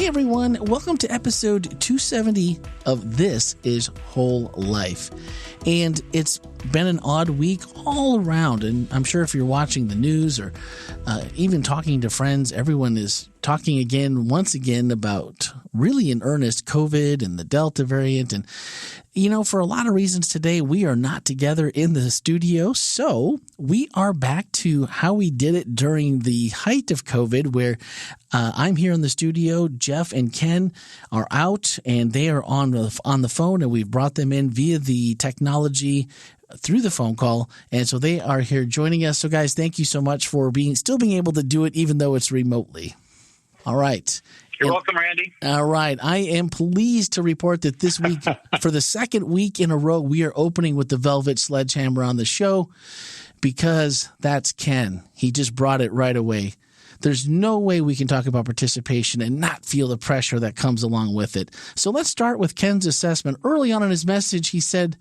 Hey everyone, welcome to episode 270 of This is Whole Life. And it's been an odd week all around, and I'm sure if you're watching the news or even talking to friends, everyone is talking once again about really in earnest COVID and the Delta variant. And, for a lot of reasons today, we are not together in the studio. So we are back to how we did it during the height of COVID, where I'm here in the studio. Jeff and Ken are out, and they are on the phone, and we've brought them in via the technology through the phone call. And so they are here joining us. So guys, thank you so much for still being able to do it, even though it's remotely. All right. You're welcome, Randy. All right. I am pleased to report that this week, for the second week in a row, we are opening with the Velvet Sledgehammer on the show because that's Ken. He just brought it right away. There's no way we can talk about participation and not feel the pressure that comes along with it. So let's start with Ken's assessment. Early on in his message, he said,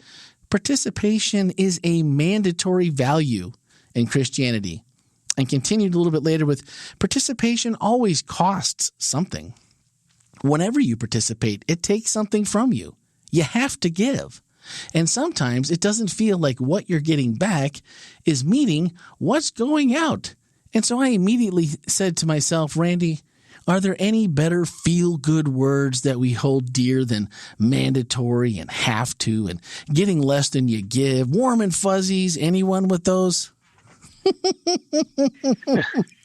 participation is a mandatory value in Christianity. And continued a little bit later with participation always costs something. Whenever you participate, it takes something from you. You have to give. And sometimes it doesn't feel like what you're getting back is meeting what's going out. And so I immediately said to myself, Randy, are there any better feel-good words that we hold dear than mandatory and have to and getting less than you give? Warm and fuzzies, anyone with those?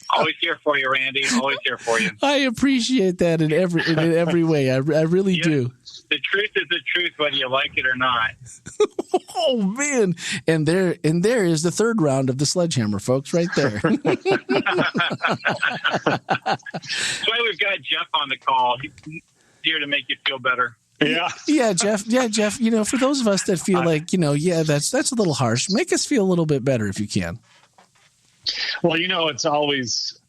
Always here for you, Randy. Always here for you. I appreciate that in every way. I really do. The truth is the truth, whether you like it or not. Oh man! And there is the third round of the sledgehammer, folks, right there. That's why we've got Jeff on the call. He's here to make you feel better. Yeah, Jeff. For those of us that feel like, that's a little harsh. Make us feel a little bit better if you can. Well, it's always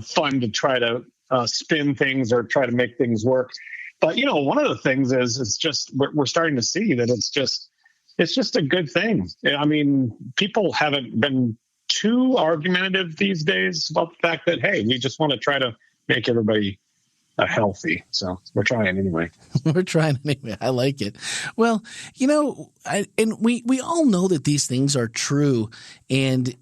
fun to try to spin things or try to make things work. But one of the things is it's just we're starting to see that it's just a good thing. I mean, people haven't been too argumentative these days about the fact that, hey, we just want to try to make everybody healthy. So we're trying anyway. We're trying anyway. I like it. Well, and we all know that these things are true, and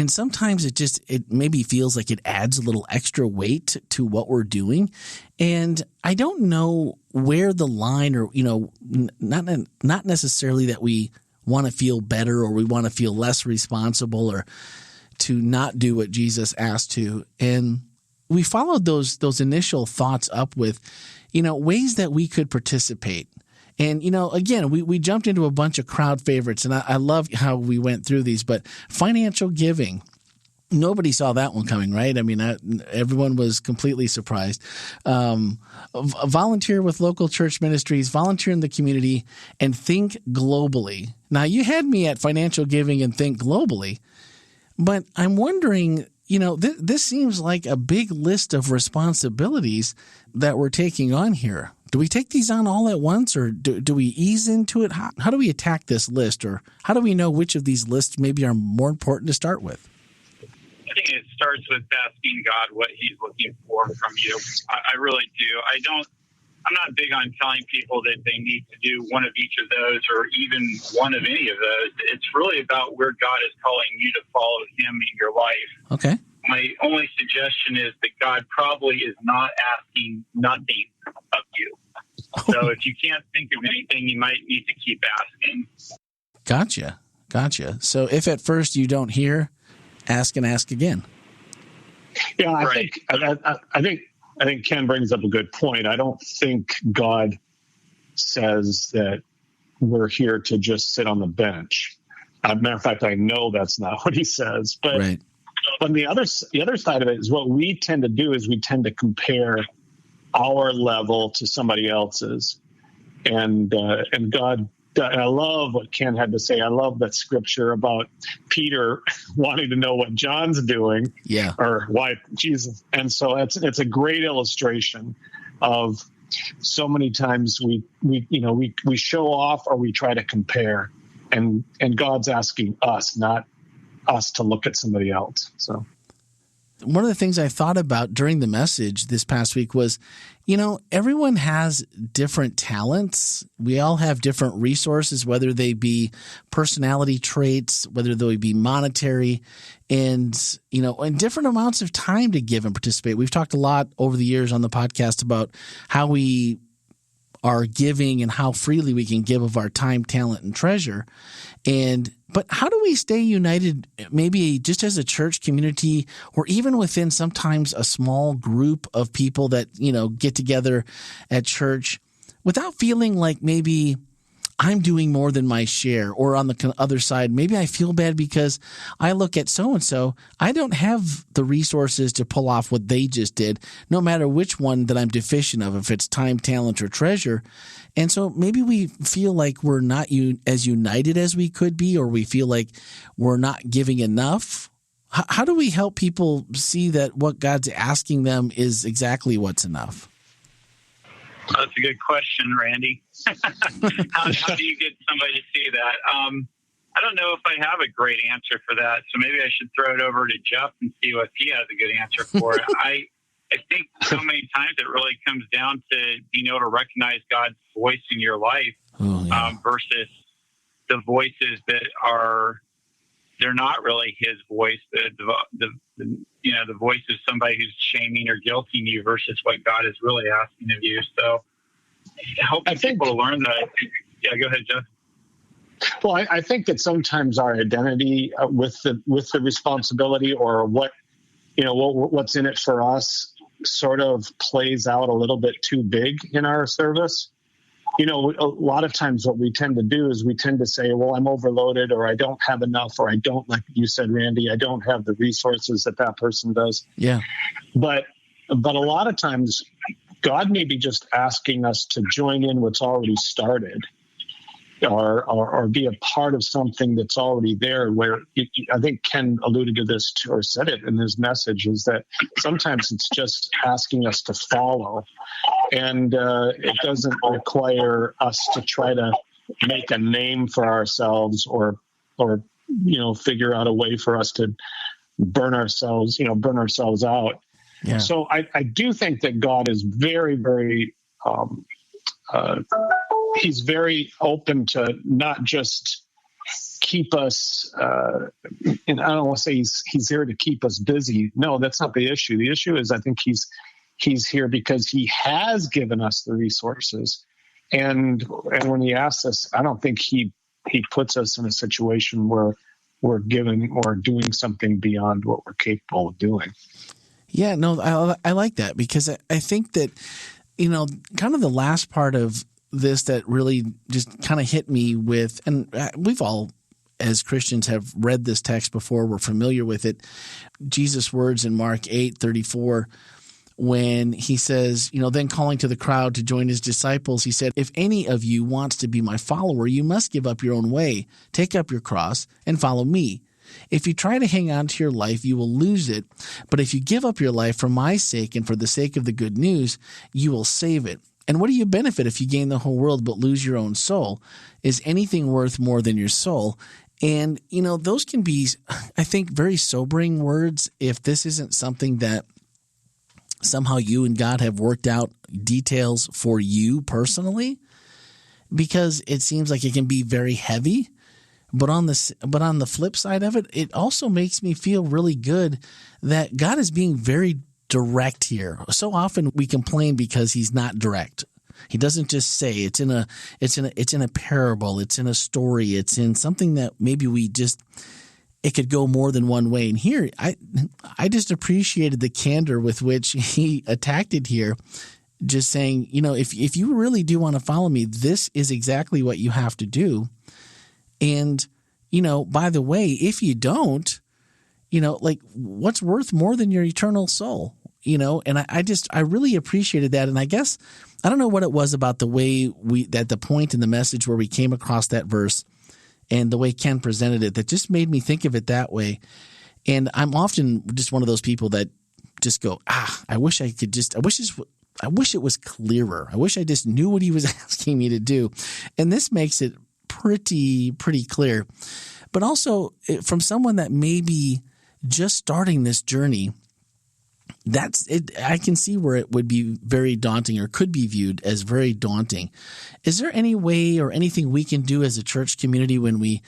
sometimes it maybe feels like it adds a little extra weight to what we're doing. And I don't know where the line, or, not necessarily that we want to feel better or we want to feel less responsible or to not do what Jesus asked to. And we followed those initial thoughts up with, ways that we could participate. And, again, we jumped into a bunch of crowd favorites, and I love how we went through these. But financial giving, nobody saw that one coming, right? I mean, everyone was completely surprised. Volunteer with local church ministries, volunteer in the community, and think globally. Now, you had me at financial giving and think globally, but I'm wondering, this seems like a big list of responsibilities that we're taking on here. Do we take these on all at once, or do we ease into it? How do we attack this list, or how do we know which of these lists maybe are more important to start with? I think it starts with asking God what He's looking for from you. I really do. I'm not big on telling people that they need to do one of each of those or even one of any of those. It's really about where God is calling you to follow Him in your life. Okay. My only suggestion is that God probably is not asking nothing of you. So if you can't think of anything, you might need to keep asking. Gotcha. So if at first you don't hear, ask and ask again. Yeah, I think Ken brings up a good point. I don't think God says that we're here to just sit on the bench. Matter of fact, I know that's not what He says. But right. But the other side of it is what we tend to do is we tend to compare our level to somebody else's, and God. And I love what Ken had to say. I love that scripture about Peter wanting to know what John's doing, or why Jesus. And so it's a great illustration of so many times we show off or we try to compare, and God's asking us, not us to look at somebody else. So one of the things I thought about during the message this past week was, everyone has different talents. We all have different resources, whether they be personality traits, whether they be monetary, and different amounts of time to give and participate. We've talked a lot over the years on the podcast about how we are giving and how freely we can give of our time, talent, and treasure. But how do we stay united, maybe just as a church community, or even within sometimes a small group of people that, get together at church, without feeling like maybe I'm doing more than my share, or on the other side, maybe I feel bad because I look at so-and-so, I don't have the resources to pull off what they just did, no matter which one that I'm deficient of, if it's time, talent, or treasure. And so maybe we feel like we're not as united as we could be, or we feel like we're not giving enough. How do we help people see that what God's asking them is exactly what's enough? That's a good question, Randy. How do you get somebody to see that? I don't know if I have a great answer for that, so maybe I should throw it over to Jeff and see if he has a good answer for it. I think so many times it really comes down to being able to recognize God's voice in your life versus the voices that they're not really His voice. The voice of somebody who's shaming or guilting you versus what God is really asking of you. So helping people to learn that. Yeah, go ahead, Jeff. Well, I think that sometimes our identity with the responsibility, or what's in it for us, sort of plays out a little bit too big in our service. A lot of times what we tend to do is we tend to say, well, I'm overloaded, or I don't have enough, or I don't, like you said, Randy, I don't have the resources that person does. Yeah. But a lot of times God may be just asking us to join in what's already started, or be a part of something that's already there, where I think Ken alluded to this or said it in his message, is that sometimes it's just asking us to follow. And it doesn't require us to try to make a name for ourselves or figure out a way for us to burn ourselves out. Yeah. So I do think that God is very, very He's very open to not just keep us, and I don't want to say he's here to keep us busy. No, that's not the issue. The issue is I think he's here because He has given us the resources. And when He asks us, I don't think he puts us in a situation where we're giving or doing something beyond what we're capable of doing. Yeah, no, I like that, because I think that, kind of the last part of this that really just kind of hit me with, and we've all, as Christians, have read this text before. We're familiar with it. Jesus' words in Mark 8:34, when He says, then calling to the crowd to join His disciples, He said, if any of you wants to be my follower, you must give up your own way, take up your cross, and follow me. If you try to hang on to your life, you will lose it. But if you give up your life for my sake and for the sake of the good news, you will save it. And what do you benefit if you gain the whole world but lose your own soul? Is anything worth more than your soul? And, those can be, I think, very sobering words if this isn't something that somehow you and God have worked out details for you personally, because it seems like it can be very heavy. But on the flip side of it, it also makes me feel really good that God is being very direct here. So often we complain because He's not direct. He doesn't just say it's in a parable, it's in a story, it's in something that maybe it could go more than one way. And here, I just appreciated the candor with which He attacked it here, just saying, if you really do want to follow me, this is exactly what you have to do. And, by the way, if you don't, what's worth more than your eternal soul? And I really appreciated that. And I guess, I don't know what it was about the way at the point in the message where we came across that verse and the way Ken presented it, that just made me think of it that way. And I'm often just one of those people that just go, I wish it was clearer. I wish I just knew what He was asking me to do. And this makes it pretty clear. But also from someone that may be just starting this journey, that's it. I can see where it would be very daunting, or could be viewed as very daunting. Is there any way or anything we can do as a church community when we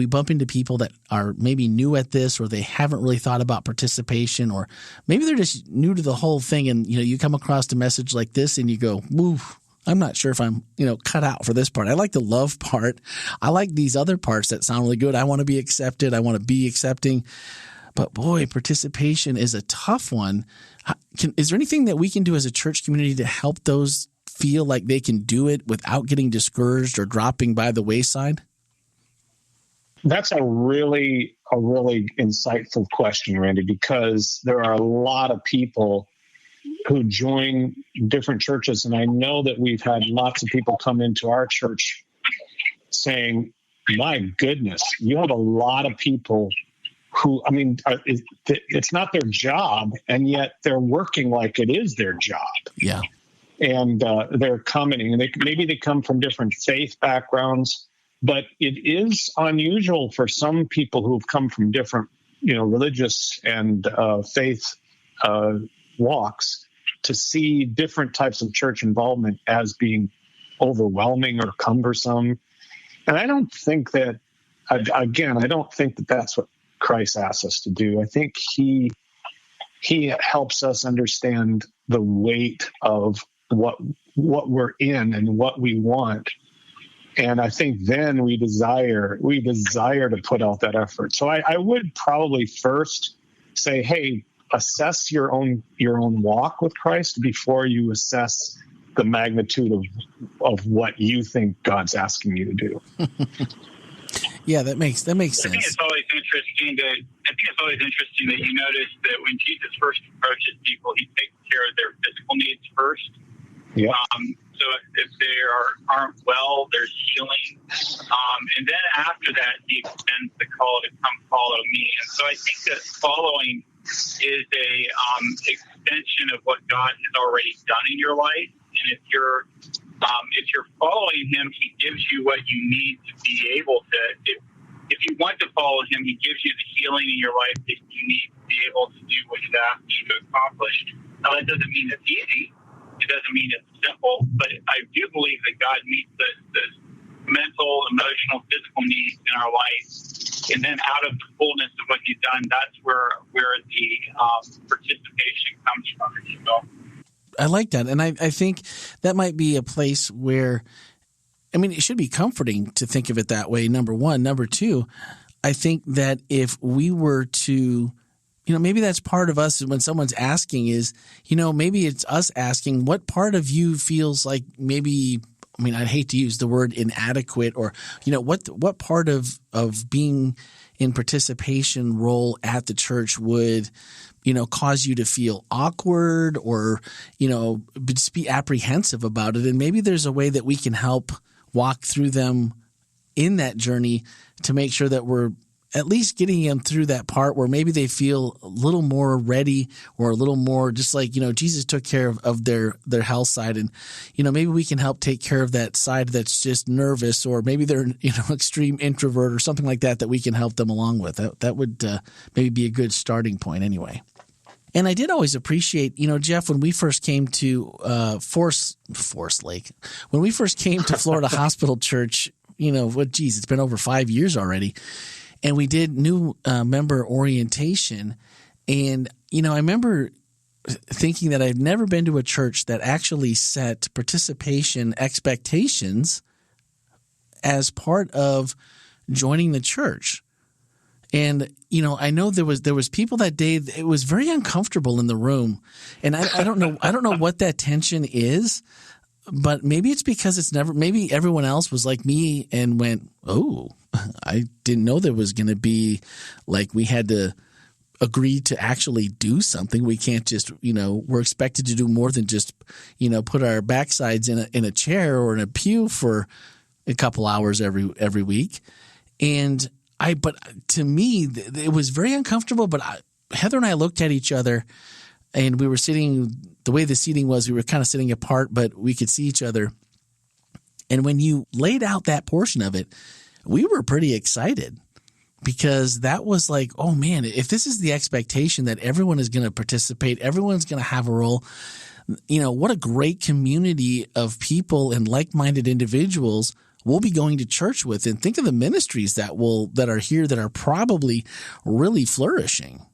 bump into people that are maybe new at this, or they haven't really thought about participation, or maybe they're just new to the whole thing, and you come across a message like this and you go, "Woo, I'm not sure if I'm cut out for this part. I like the love part. I like these other parts that sound really good. I want to be accepted. I want to be accepting." But boy, participation is a tough one. Is there anything that we can do as a church community to help those feel like they can do it without getting discouraged or dropping by the wayside? That's a really insightful question, Randy, because there are a lot of people who join different churches. And I know that we've had lots of people come into our church saying, my goodness, you have a lot of people who, it's not their job, and yet they're working like it is their job. Yeah. And they're coming, and maybe they come from different faith backgrounds, but it is unusual for some people who've come from different, religious and faith walks to see different types of church involvement as being overwhelming or cumbersome. And I don't think that, that's what Christ asks us to do. I think he helps us understand the weight of what we're in and what we want. And I think then we desire to put out that effort. So I would probably first say, hey, assess your own walk with Christ before you assess the magnitude of what you think God's asking you to do. Yeah, that makes sense. I think it's always interesting that you notice that when Jesus first approaches people, he takes care of their physical needs first. Yeah. So if they aren't well, there's healing. And then after that, he extends the call to come follow me. And so I think that following is a extension of what God has already done in your life. And if you're following him, he gives you what you need to be able to. If you want to follow him, he gives you the healing in your life that you need to be able to do what he's asked you to accomplish. Now, that doesn't mean it's easy. It doesn't mean it's simple, but I do believe that God meets the mental, emotional, physical needs in our life. And then out of the fullness of what he's done, that's where the participation comes from, if you will. I like that. And I think that might be a place where, it should be comforting to think of it that way, number one. Number two, I think that if we were to, maybe that's part of us when someone's asking is, maybe it's us asking what part of you feels like maybe, I'd hate to use the word inadequate, or, what part of being in participation role at the church would, cause you to feel awkward or, just be apprehensive about it. And maybe there's a way that we can help walk through them in that journey to make sure that we're at least getting them through that part where maybe they feel a little more ready, or a little more just like, Jesus took care of their health side. And, maybe we can help take care of that side that's just nervous, or maybe they're, extreme introvert or something like that we can help them along with. That would maybe be a good starting point anyway. And I did always appreciate, Jeff, when we first came to Forest Lake, when we first came to Florida Hospital Church, it's been over 5 years already. And we did new member orientation. And, I remember thinking that I've never been to a church that actually set participation expectations as part of joining the church. And, I know there was people that day, it was very uncomfortable in the room. And I don't know what that tension is, but maybe it's because maybe everyone else was like me and went, oh, I didn't know there was going to be like we had to agree to actually do something. We can't just, we're expected to do more than just, put our backsides in a chair or in a pew for a couple hours every week. But to me, it was very uncomfortable. But Heather and I looked at each other, and we were sitting. The way the seating was, we were kind of sitting apart, but we could see each other. And when you laid out that portion of it, we were pretty excited. because that was like, oh man, if this is the expectation that everyone is going to participate, everyone's going to have a role, what a great community of people and like-minded individuals we'll be going to church with. And think of the ministries that are here that are probably really flourishing.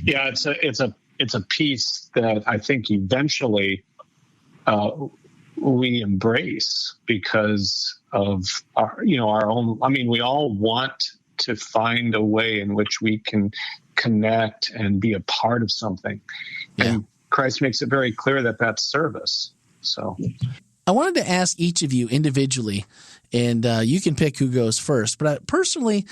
Yeah, it's a piece that I think eventually we embrace because of our own. I mean, we all want to find a way in which we can connect and be a part of something. Yeah. And Christ makes it very clear that that's service. So I wanted to ask each of you individually, and you can pick who goes first. But personally,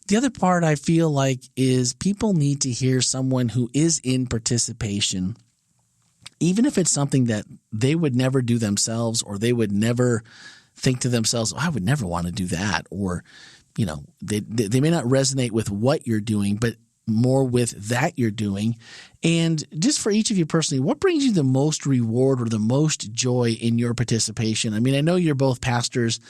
the other part I feel like is people need to hear someone who is in participation, even if it's something that they would never do themselves, or they would never think to themselves, I would never want to do that. Or, they may not resonate with what you're doing, but more with that you're doing. And just for each of you personally, what brings you the most reward or the most joy in your participation? I mean, I know you're both pastors,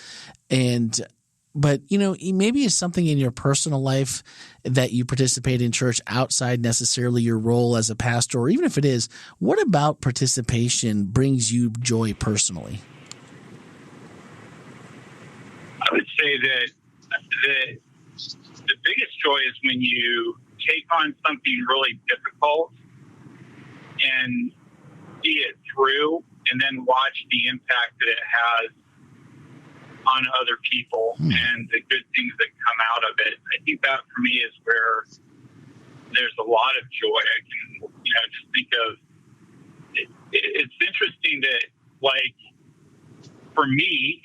but maybe it's something in your personal life that you participate in church outside necessarily your role as a pastor, or even if it is, what about participation brings you joy personally? I would say that the biggest joy is when you take on something really difficult and see it through, and then watch the impact that it has on other people and the good things that come out of it. I think that for me is where there's a lot of joy. I can, just think of it. It's interesting that, like, for me,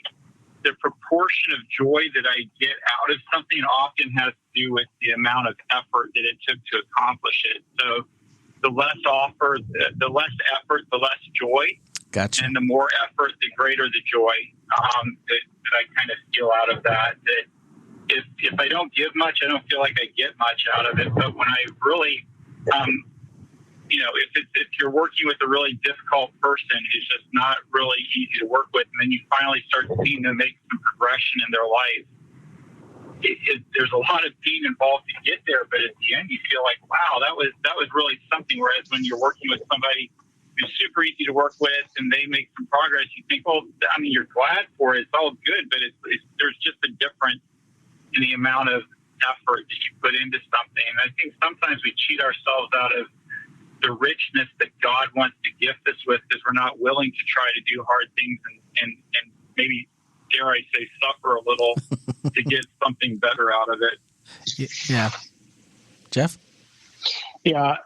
the proportion of joy that I get out of something often has to do with the amount of effort that it took to accomplish it. So the less effort, the less joy. Gotcha. And the more effort, the greater the joy that I kind of feel out of that. That if I don't give much, I don't feel like I get much out of it. But when I really, if you're working with a really difficult person who's just not really easy to work with, and then you finally start seeing them make some progression in their life, there's a lot of pain involved to get there. But at the end, you feel like, wow, that was really something. Whereas when you're working with somebody who's super easy to work with and they make some progress, you think, well, I mean, you're glad for it. It's all good, but there's just a difference in the amount of effort that you put into something. And I think sometimes we cheat ourselves out of the richness that God wants to gift us with, because we're not willing to try to do hard things and maybe, dare I say, suffer a little to get something better out of it. Yeah. Jeff? Yeah,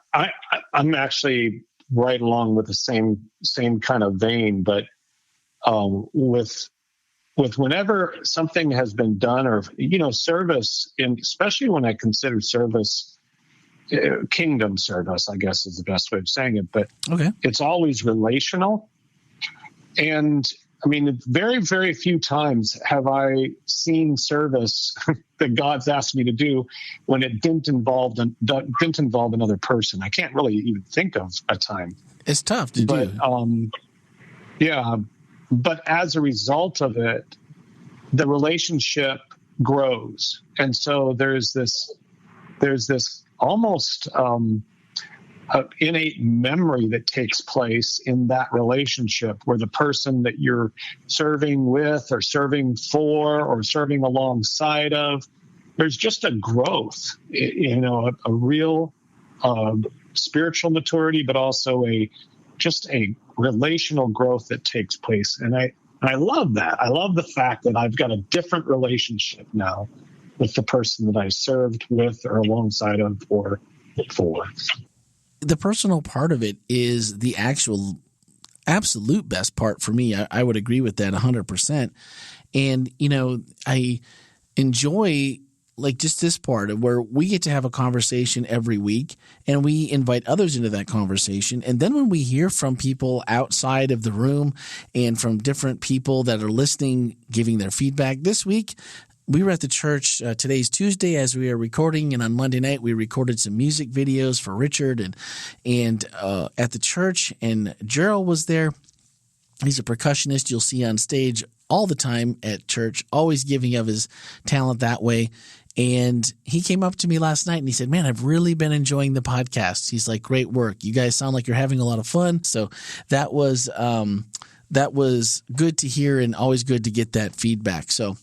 I'm actually right along with the same kind of vein, but with whenever something has been done, or service, and especially when I consider service, kingdom service, I guess is the best way of saying it, but okay, it's always relational. And I mean, very, very few times have I seen service that God's asked me to do when it didn't involve another person. I can't really even think of a time. It's tough to do. Yeah, but as a result of it, the relationship grows, and so there's this almost innate memory that takes place in that relationship, where the person that you're serving with or serving for or serving alongside of, there's just a growth, a real spiritual maturity, but also a relational growth that takes place. And I love that. I love the fact that I've got a different relationship now with the person that I served with or alongside of or for. The personal part of it is the absolute best part for me. I would agree with that 100%. And, I enjoy just this part where we get to have a conversation every week and we invite others into that conversation. And then when we hear from people outside of the room and from different people that are listening, giving their feedback this week, we were at the church. Today's Tuesday as we are recording, and on Monday night we recorded some music videos for Richard and at the church. And Gerald was there. He's a percussionist you'll see on stage all the time at church, always giving of his talent that way. And he came up to me last night and he said, man, I've really been enjoying the podcast. He's like, great work. You guys sound like you're having a lot of fun. So that was good to hear and always good to get that feedback. So,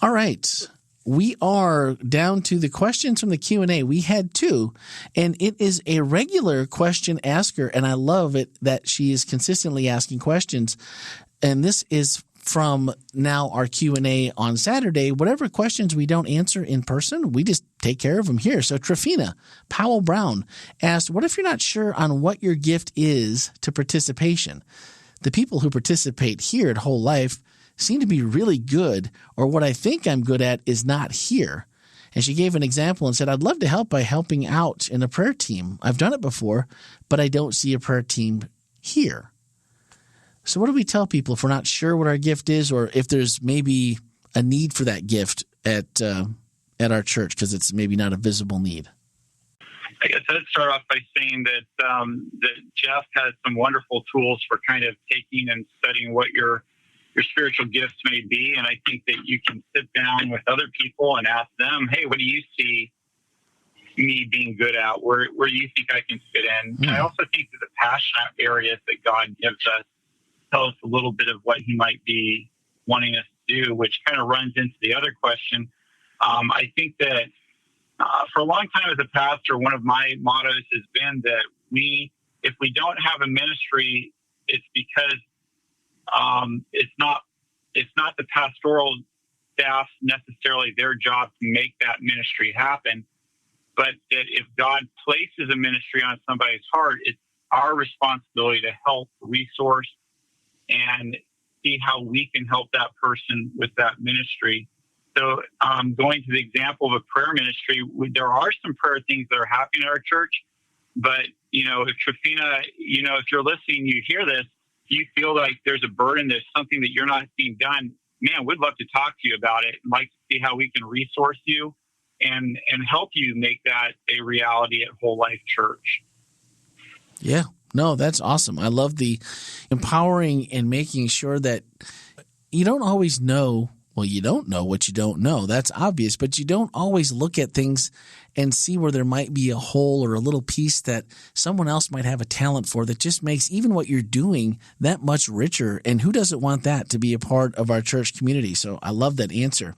all right. We are down to the questions from the Q&A. We had 2, and it is a regular question asker, and I love it that she is consistently asking questions. And this is from now our Q&A on Saturday. Whatever questions we don't answer in person, we just take care of them here. So Trafina Powell Brown asked, what if you're not sure on what your gift is to participation? The people who participate here at Whole Life seem to be really good, or what I think I'm good at is not here. And she gave an example and said, I'd love to help by helping out in a prayer team. I've done it before, but I don't see a prayer team here. So what do we tell people if we're not sure what our gift is, or if there's maybe a need for that gift at our church because it's maybe not a visible need? I guess I'd start off by saying that that Jeff has some wonderful tools for kind of taking and studying what your spiritual gifts may be. And I think that you can sit down with other people and ask them, hey, what do you see me being good at? Where do you think I can fit in? Mm-hmm. And I also think that the passionate areas that God gives us tell us a little bit of what he might be wanting us to do, which kind of runs into the other question. I think that for a long time as a pastor, one of my mottos has been that if we don't have a ministry, it's because it's not the pastoral staff necessarily their job to make that ministry happen, but that if God places a ministry on somebody's heart, it's our responsibility to help, resource, and see how we can help that person with that ministry. So going to the example of a prayer ministry, there are some prayer things that are happening in our church, but, if Trafina, if you're listening, you hear this, you feel like there's a burden, there's something that you're not seeing done, man, we'd love to talk to you about it. I'd like to see how we can resource you and help you make that a reality at Whole Life Church. Yeah, no, that's awesome. I love the empowering and making sure that you don't always know. Well, you don't know what you don't know. That's obvious, but you don't always look at things and see where there might be a hole or a little piece that someone else might have a talent for that just makes even what you're doing that much richer. And who doesn't want that to be a part of our church community? So I love that answer.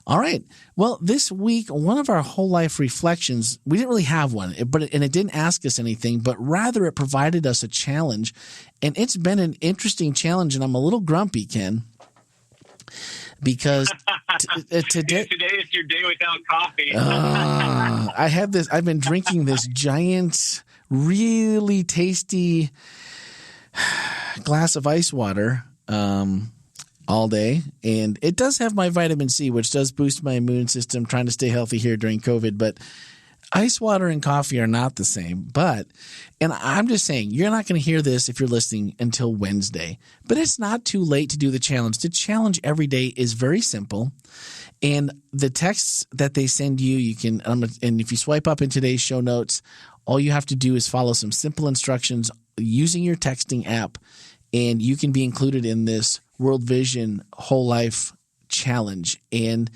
All right. Well, this week, one of our Whole Life reflections, we didn't really have one, and it didn't ask us anything, but rather it provided us a challenge. And it's been an interesting challenge, and I'm a little grumpy, Ken. Because today is your day without coffee. I've been drinking this giant, really tasty glass of ice water all day. And it does have my vitamin C, which does boost my immune system, trying to stay healthy here during COVID. But ice water and coffee are not the same. And I'm just saying, you're not going to hear this if you're listening until Wednesday. But it's not too late to do the challenge. The challenge every day is very simple. And the texts that they send you can, and if you swipe up in today's show notes, all you have to do is follow some simple instructions using your texting app, and you can be included in this World Vision Whole Life Challenge. And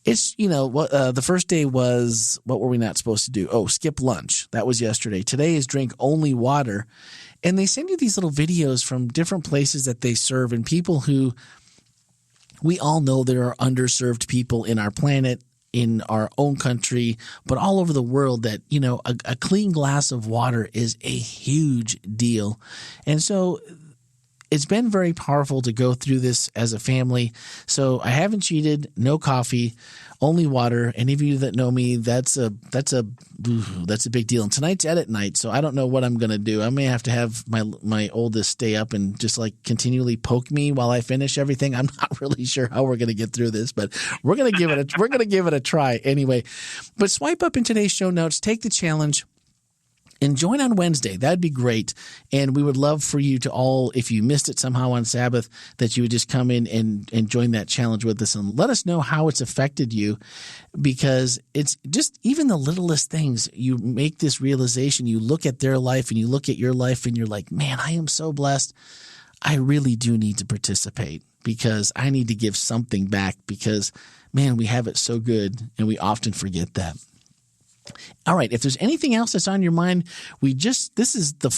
it's, the first day was, what were we not supposed to do? Oh, skip lunch. That was yesterday. Today is drink only water. And they send you these little videos from different places that they serve and people who we all know there are underserved people in our planet, in our own country, but all over the world that, a clean glass of water is a huge deal. And so it's been very powerful to go through this as a family. So I haven't cheated, no coffee, only water. Any of you that know me, that's a big deal. And tonight's edit night, so I don't know what I'm going to do. I may have to have my oldest stay up and just continually poke me while I finish everything. I'm not really sure how we're going to get through this, but we're going to give it a try anyway. But swipe up in today's show notes, take the challenge, and join on Wednesday. That'd be great. And we would love for you to all, if you missed it somehow on Sabbath, that you would just come in and join that challenge with us and let us know how it's affected you, because it's just even the littlest things. You make this realization, you look at their life and you look at your life and you're like, man, I am so blessed. I really do need to participate because I need to give something back because, man, we have it so good and we often forget that. All right. If there's anything else that's on your mind, this was the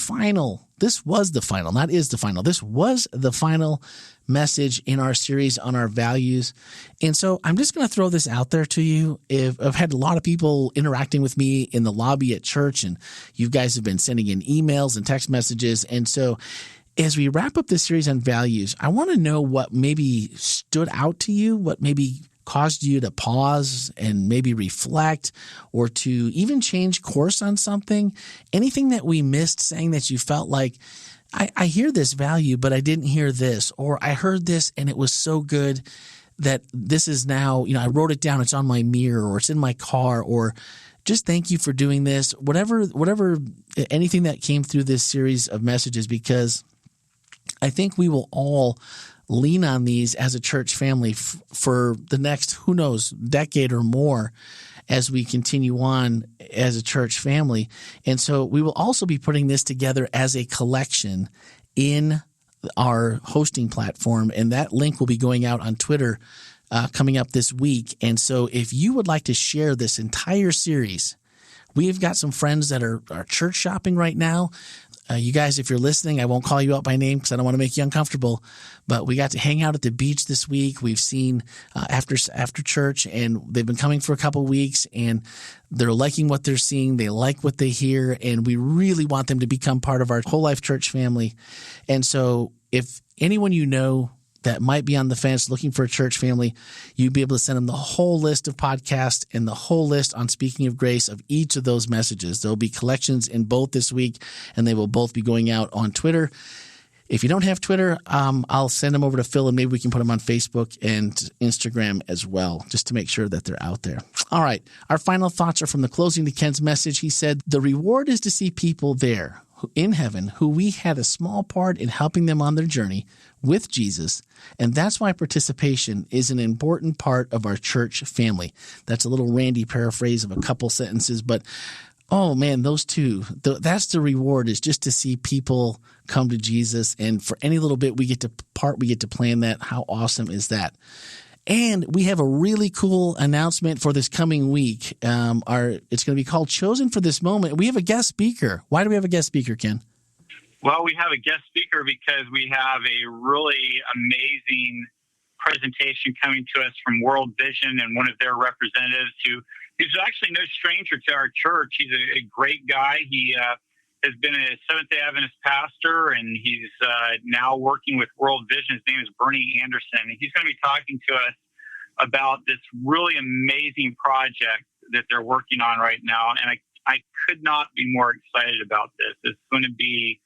final message in our series on our values. And so I'm just going to throw this out there to you. I've had a lot of people interacting with me in the lobby at church, and you guys have been sending in emails and text messages. And so as we wrap up this series on values, I want to know what maybe stood out to you, what maybe caused you to pause and maybe reflect or to even change course on something, anything that we missed saying that you felt like, I hear this value, but I didn't hear this, or I heard this and it was so good that this is now, I wrote it down, it's on my mirror or it's in my car, or just thank you for doing this, whatever, anything that came through this series of messages, because I think we will all lean on these as a church family for the next, who knows, decade or more as we continue on as a church family. And so we will also be putting this together as a collection in our hosting platform, and that link will be going out on Twitter coming up this week. And so if you would like to share this entire series, we've got some friends that are church shopping right now. You guys, if you're listening, I won't call you out by name because I don't want to make you uncomfortable, but we got to hang out at the beach this week. We've seen after church, and they've been coming for a couple of weeks, and they're liking what they're seeing. They like what they hear, and we really want them to become part of our Whole Life Church family. And so if anyone you know that might be on the fence looking for a church family, you'd be able to send them the whole list of podcasts and the whole list on Speaking of Grace of each of those messages. There'll be collections in both this week, and they will both be going out on Twitter. If you don't have Twitter, I'll send them over to Phil, and maybe we can put them on Facebook and Instagram as well, just to make sure that they're out there. All right. Our final thoughts are from the closing to Ken's message. He said, the reward is to see people there in heaven who we had a small part in helping them on their journey with Jesus, and that's why participation is an important part of our church family. That's a little Randy paraphrase of a couple sentences, but oh man, those two, that's the reward, is just to see people come to Jesus, and for any little bit we get to plan that. How awesome is that? And we have a really cool announcement for this coming week. It's going to be called Chosen for This Moment. We have a guest speaker. Why do we have a guest speaker, Ken? Well, we have a guest speaker because we have a really amazing presentation coming to us from World Vision and one of their representatives who's actually no stranger to our church. He's a great guy. He has been a Seventh-day Adventist pastor, and he's now working with World Vision. His name is Bernie Anderson. He's going to be talking to us about this really amazing project that they're working on right now, and I could not be more excited about this. It's going to be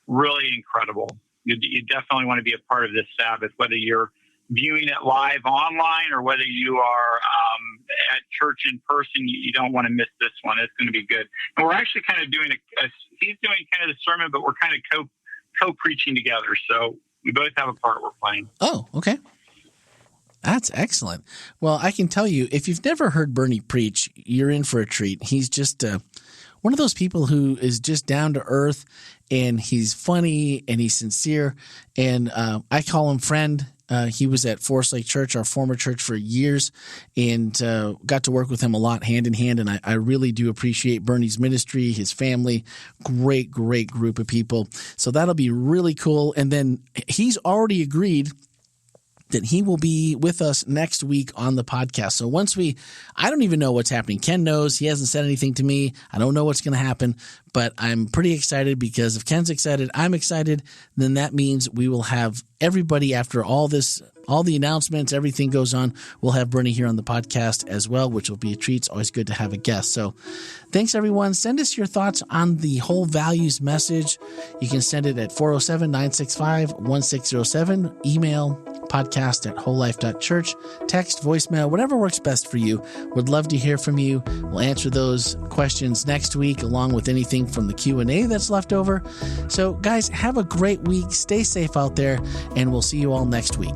really incredible. You definitely want to be a part of this Sabbath, whether you're viewing it live online or whether you are at church in person. You don't want to miss this one. It's going to be good. And we're actually kind of doing he's doing kind of the sermon, but we're kind of co-preaching together. So we both have a part we're playing. Oh, okay. That's excellent. Well, I can tell you, if you've never heard Bernie preach, you're in for a treat. He's just one of those people who is just down to earth, and he's funny and he's sincere. And I call him friend. He was at Forest Lake Church, our former church, for years, and got to work with him a lot hand in hand. And I really do appreciate Bernie's ministry, his family, great group of people. So that'll be really cool. And then he's already agreed that he will be with us next week on the podcast. So I don't even know what's happening. Ken knows. He hasn't said anything to me. I don't know what's going to happen, but I'm pretty excited, because if Ken's excited, I'm excited. Then that means we will have everybody, after all the announcements, everything goes on, we'll have Bernie here on the podcast as well, which will be a treat. It's always good to have a guest. So thanks, everyone. Send us your thoughts on the whole values message. You can send it at 407-965-1607, email podcast@wholelife.church, text, voicemail, whatever works best for you. Would love to hear from you. We'll answer those questions next week, along with anything from the Q&A that's left over. So guys, have a great week. Stay safe out there, and we'll see you all next week.